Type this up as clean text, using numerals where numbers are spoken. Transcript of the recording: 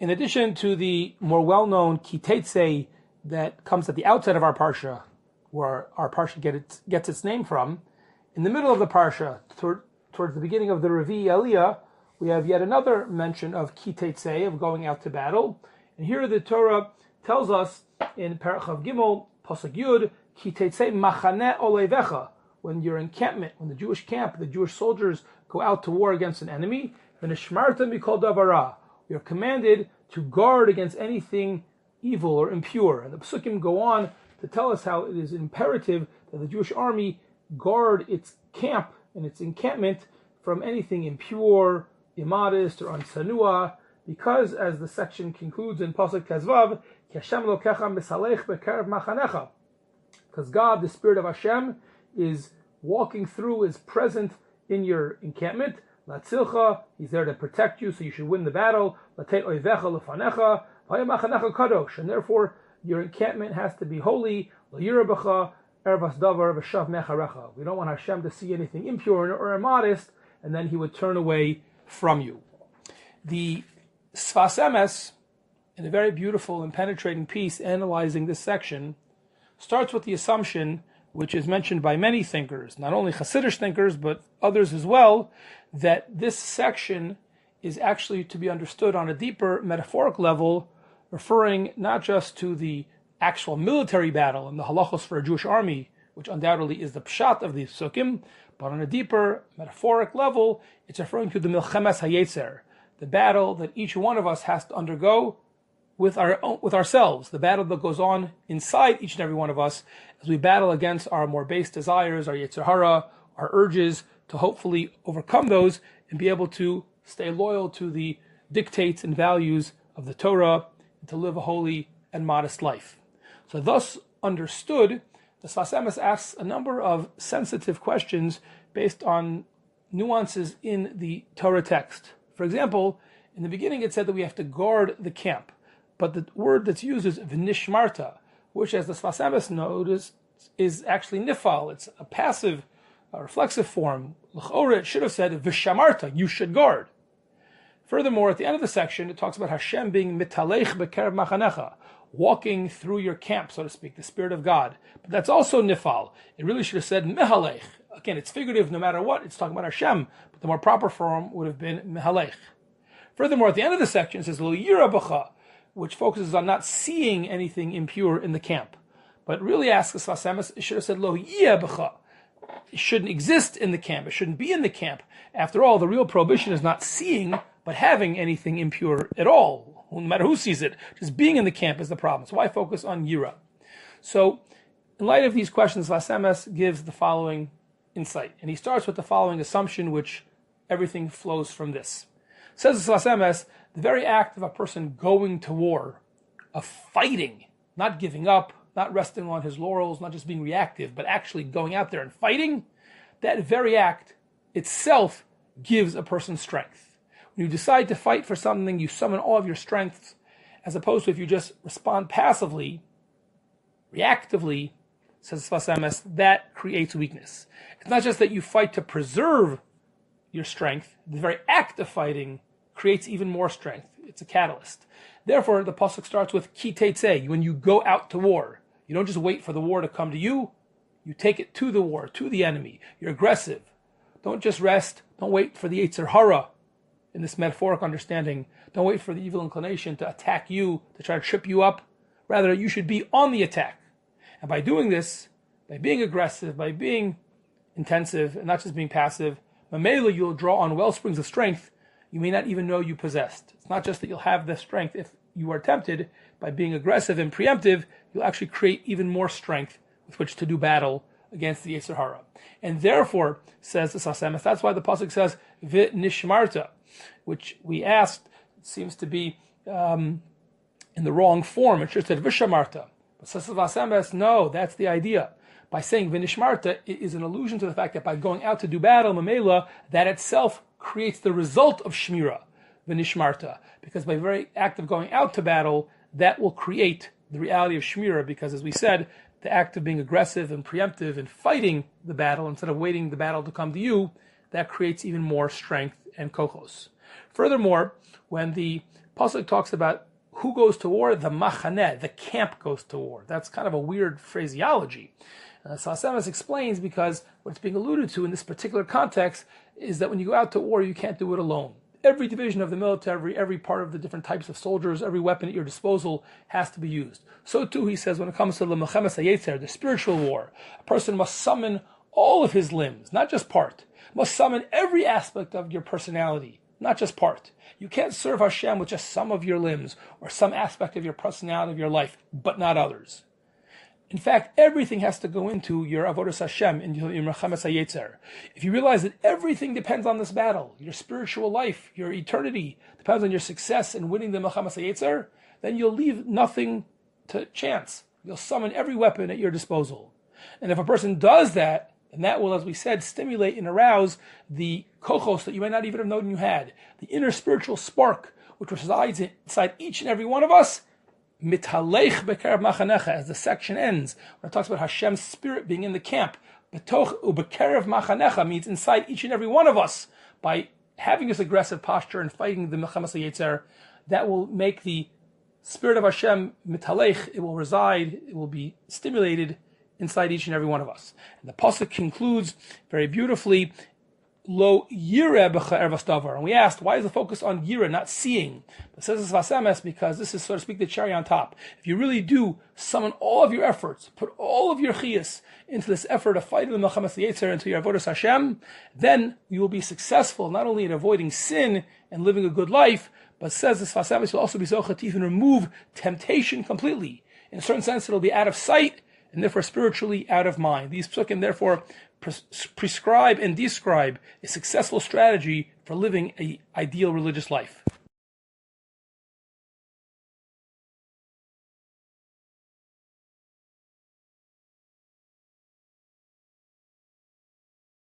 In addition to the more well-known Teitzei that comes at the outset of our Parsha, where our Parsha gets its name from, in the middle of the Parsha, towards the beginning of the Revi Aliyah, we have yet another mention of Teitzei, of going out to battle. And here the Torah tells us in Parachav Gimel, Pasuk Yud, Teitzei machane oleivecha, when your encampment, when the Jewish camp, the Jewish soldiers go out to war against an enemy, v'nishmarta mikol davara, you're commanded to guard against anything evil or impure. And the Psukim go on to tell us how it is imperative that the Jewish army guard its camp and its encampment from anything impure, immodest, or unsanua, because, as the section concludes in Pasuk Tezvav, because God, the Spirit of Hashem, is walking through, is present in your encampment. Latzilcha, He's there to protect you, so you should win the battle. Lateit oivecha lefanecha, v'yamachanecha kadosh, and therefore your encampment has to be holy. L'yirabecha ervas davar v'shav mecharecha. We don't want Hashem to see anything impure or immodest, and then He would turn away from you. The Sefas Emes, in a very beautiful and penetrating piece analyzing this section, starts with the assumption, which is mentioned by many thinkers, not only Chassidish thinkers, but others as well, that this section is actually to be understood on a deeper metaphoric level, referring not just to the actual military battle and the halachos for a Jewish army, which undoubtedly is the pshat of the psukim, but on a deeper metaphoric level, it's referring to the milchemes hayetzer, the battle that each one of us has to undergo with ourselves, the battle that goes on inside each and every one of us as we battle against our more base desires, our yetzer hara, our urges, to hopefully overcome those and be able to stay loyal to the dictates and values of the Torah and to live a holy and modest life. So thus understood, the Sefas Emes asks a number of sensitive questions based on nuances in the Torah text. For example, in the beginning it said that we have to guard the camp, but the word that's used is v'nishmarta, which, as the Sefas Emes noticed, is actually nifal. It's a passive, reflexive form. L'chora, it should have said v'shamarta, you should guard. Furthermore, at the end of the section, it talks about Hashem being mitalech b'kerev machanecha, walking through your camp, so to speak, the Spirit of God. But that's also nifal. It really should have said mehalech. Again, it's figurative no matter what. It's talking about Hashem, but the more proper form would have been mehalech. Furthermore, at the end of the section, it says lo yirabacha, which focuses on not seeing anything impure in the camp. But really asks the Sefas Emes, it should have said lo yiyabacha. It shouldn't exist in the camp. It shouldn't be in the camp. After all, the real prohibition is not seeing, but having anything impure at all. No matter who sees it, just being in the camp is the problem. So why focus on yira? So, in light of these questions, Sefas Emes gives the following insight. And he starts with the following assumption, which everything flows from this. Says the Sefas Emes, the very act of a person going to war, of fighting, not giving up, not resting on his laurels, not just being reactive, but actually going out there and fighting, that very act itself gives a person strength. When you decide to fight for something, you summon all of your strengths, as opposed to if you just respond passively, reactively, says Sefas Emes, that creates weakness. It's not just that you fight to preserve your strength, the very act of fighting creates even more strength. It's a catalyst. Therefore, the pasuk starts with ki teitzei, when you go out to war. You don't just wait for the war to come to you, you take it to the war, to the enemy. You're aggressive. Don't just rest. Don't wait for the yetzer hara, in this metaphoric understanding. Don't wait for the evil inclination to attack you, to try to trip you up. Rather, you should be on the attack. And by doing this, by being aggressive, by being intensive, and not just being passive, mamela, you'll draw on well springs of strength you may not even know you possessed. It's not just that you'll have the strength if you are tempted. By being aggressive and preemptive, you'll actually create even more strength with which to do battle against the yetzer hara. And therefore, says the Sefas Emes, that's why the pasuk says v'nishmarta, which we asked seems to be in the wrong form. It should have said v'shamarta. But says the Sefas Emes, no, that's the idea. By saying v'nishmarta, it is an allusion to the fact that by going out to do battle, mamela, that itself creates the result of shmira, v'nishmarta. Because by the very act of going out to battle, that will create the reality of shmira, because as we said, the act of being aggressive and preemptive and fighting the battle instead of waiting the battle to come to you, that creates even more strength and kochos. Furthermore, when the Pasuk talks about who goes to war. The machaneh, the camp, goes to war. That's kind of a weird phraseology. Sfas Emes explains because what's being alluded to in this particular context is that when you go out to war, you can't do it alone. Every division of the military, every part of the different types of soldiers, every weapon at your disposal has to be used. So too, he says, when it comes to the Mechemes HaYetzer, the spiritual war, a person must summon all of his limbs, not just part. Must summon every aspect of your personality, not just part. You can't serve Hashem with just some of your limbs or some aspect of your personality of your life, but not others. In fact, everything has to go into your avodas Hashem, in your Mechemes HaYetzer. If you realize that everything depends on this battle, your spiritual life, your eternity, depends on your success in winning the Mechemes HaYetzer, then you'll leave nothing to chance. You'll summon every weapon at your disposal. And if a person does that, then that will, as we said, stimulate and arouse the kochos that you may not even have known you had, the inner spiritual spark which resides inside each and every one of us, mitalech b'kerev machanecha, as the section ends, when it talks about Hashem's spirit being in the camp. Betoch u'b'kerev machanecha means inside each and every one of us. By having this aggressive posture and fighting the Mechemes HaYetzer, that will make the spirit of Hashem mitalech, it will reside, it will be stimulated inside each and every one of us. And the pasuk concludes very beautifully, Lo yireh b'cha'ervas davar. And we asked, why is the focus on yireh, not seeing? But says Sfas Emes, because this is, so to speak, the cherry on top. If you really do summon all of your efforts, put all of your chiyas into this effort of fighting the Mechemes HaYetzer, into your avodas Hashem, then you will be successful not only in avoiding sin and living a good life, but says the Sfas Emes, you'll also be zocheh to even remove temptation completely. In a certain sense, it'll be out of sight, and therefore spiritually out of mind. These psukim therefore prescribe and describe a successful strategy for living an ideal religious life.